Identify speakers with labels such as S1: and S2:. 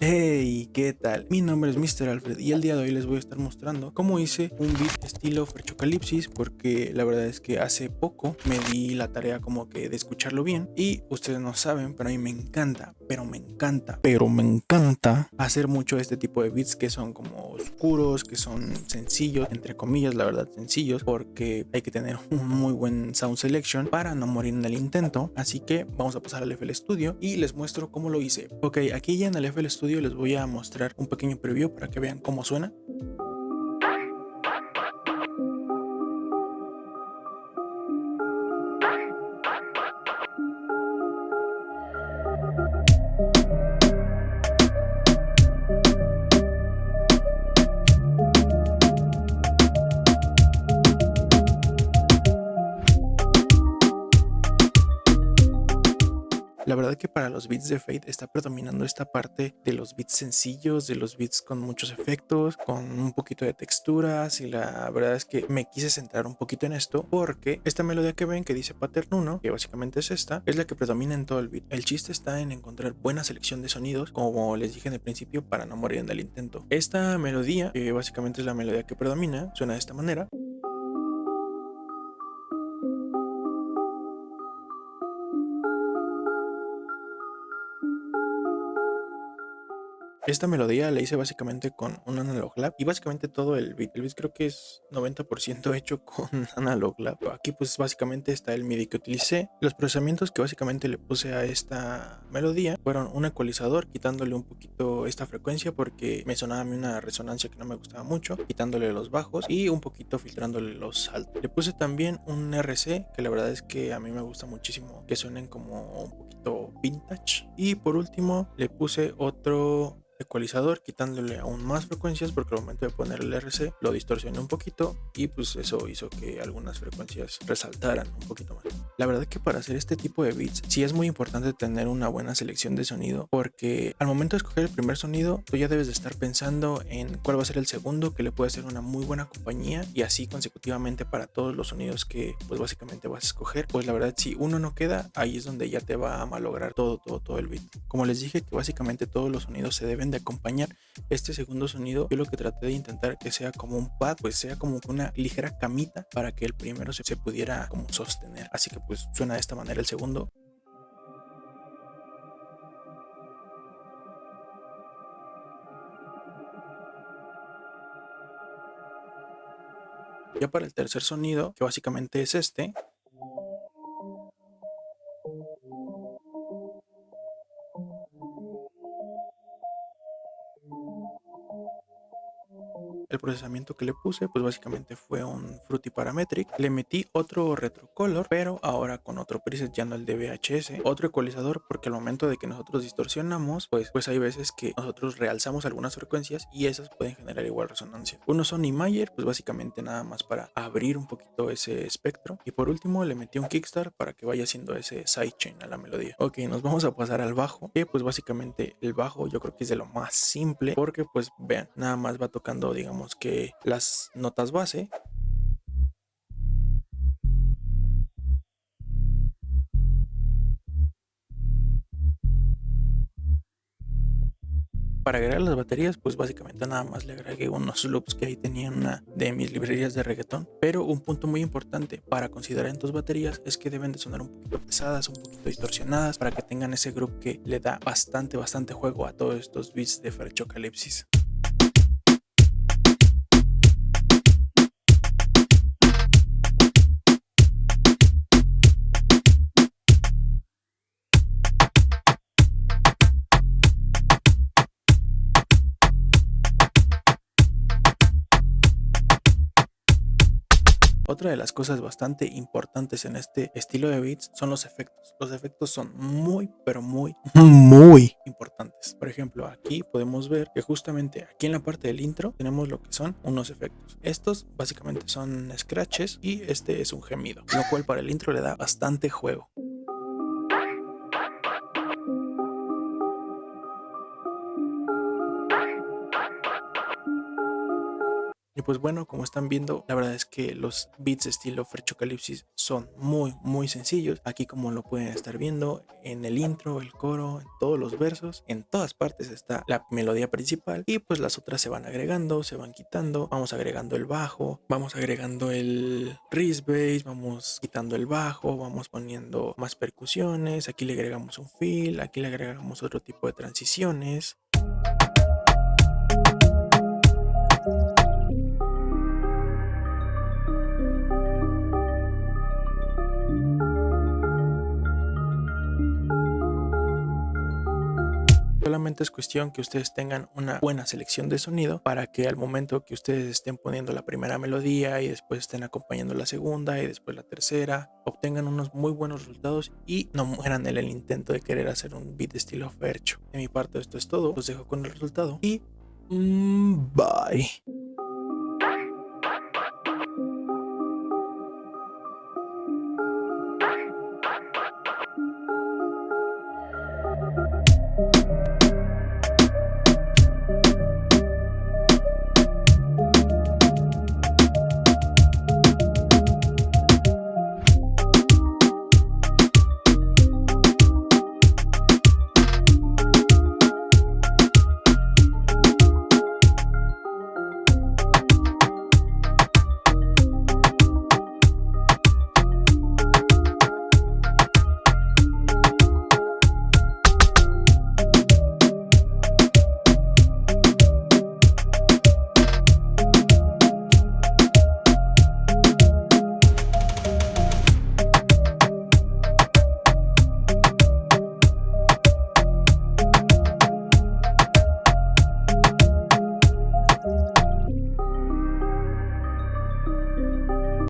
S1: Hey, ¿qué tal? Mi nombre es Mr. Alfred y el día de hoy les voy a estar mostrando cómo hice un beat estilo Frechocalipsis, porque la verdad es que hace poco me di la tarea como que de escucharlo bien y ustedes no saben, pero a mí me encanta, me encanta hacer mucho este tipo de beats que son como oscuros, que son sencillos, entre comillas, la verdad sencillos, porque hay que tener un muy buen sound selection para no morir en el intento. Así que vamos a pasar al FL Studio y les muestro cómo lo hice. Ok, aquí ya en el FL Studio les voy a mostrar un pequeño preview para que vean cómo suena. La verdad que para los beats de Fade está predominando esta parte de los beats sencillos, de los beats con muchos efectos, con un poquito de texturas, y la verdad es que me quise centrar un poquito en esto porque esta melodía que ven que dice Pattern 1, que básicamente es esta, es la que predomina en todo el beat. El chiste está en encontrar buena selección de sonidos, como les dije en el principio, para no morir en el intento. Esta melodía, que básicamente es la melodía que predomina, suena de esta manera. Esta melodía la hice básicamente con un Analog Lab y básicamente todo el beat creo que es 90% hecho con Analog Lab. Aquí pues básicamente está el MIDI que utilicé. Los procesamientos que básicamente le puse a esta melodía fueron un ecualizador, quitándole un poquito esta frecuencia porque me sonaba a mí una resonancia que no me gustaba mucho, quitándole los bajos y un poquito filtrándole los altos. Le puse también un RC, que la verdad es que a mí me gusta muchísimo que suenen como un poquito vintage. Y por último le puse otro ecualizador, quitándole aún más frecuencias porque al momento de poner el RC lo distorsioné un poquito y pues eso hizo que algunas frecuencias resaltaran un poquito más. La verdad que para hacer este tipo de beats sí es muy importante tener una buena selección de sonido, porque al momento de escoger el primer sonido tú ya debes de estar pensando en cuál va a ser el segundo, que le puede ser una muy buena compañía, y así consecutivamente para todos los sonidos que pues básicamente vas a escoger. Pues la verdad, si uno no queda, ahí es donde ya te va a malograr todo el beat. Como les dije, que básicamente todos los sonidos se deben de acompañar. Este segundo sonido yo lo que traté de intentar que sea como un pad, pues sea como una ligera camita para que el primero se pudiera como sostener. Así que pues suena de esta manera el segundo. Ya para el tercer sonido, que básicamente es este, el procesamiento que le puse pues básicamente fue un Fruity Parametric. Le metí otro retrocolor, pero ahora con otro preset, ya no el de VHS, otro ecualizador, porque al momento de que nosotros distorsionamos pues hay veces que nosotros realzamos algunas frecuencias y esas pueden generar igual resonancia. Uno son Mayer, pues básicamente nada más para abrir un poquito ese espectro, y por último le metí un Kickstart para que vaya haciendo ese sidechain a la melodía. Ok, nos vamos a pasar al bajo, que pues básicamente el bajo yo creo que es de lo más simple, porque pues vean, nada más va tocando digamos que las notas base. Para agregar las baterías, pues básicamente nada más le agregué unos loops que ahí tenía una de mis librerías de reggaetón. Pero un punto muy importante para considerar en tus baterías es que deben de sonar un poquito pesadas, un poquito distorsionadas, para que tengan ese groove que le da bastante juego a todos estos beats de Frechocalipsis. Otra de las cosas bastante importantes en este estilo de beats son los efectos. Los efectos son muy importantes. Por ejemplo, aquí podemos ver que justamente aquí en la parte del intro tenemos lo que son unos efectos. Estos básicamente son scratches y este es un gemido, lo cual para el intro le da bastante juego. Y pues bueno, como están viendo, la verdad es que los beats estilo Ferchocalipsis son muy sencillos. Aquí como lo pueden estar viendo, en el intro, el coro, en todos los versos, en todas partes está la melodía principal y pues las otras se van agregando, se van quitando, vamos agregando el bajo, vamos agregando el Reese bass, vamos quitando el bajo, vamos poniendo más percusiones, aquí le agregamos un fill, aquí le agregamos otro tipo de transiciones. Solamente es cuestión que ustedes tengan una buena selección de sonido para que al momento que ustedes estén poniendo la primera melodía y después estén acompañando la segunda y después la tercera, obtengan unos muy buenos resultados y no mueran en el intento de querer hacer un beat estilo Fercho. De mi parte esto es todo, los dejo con el resultado y bye.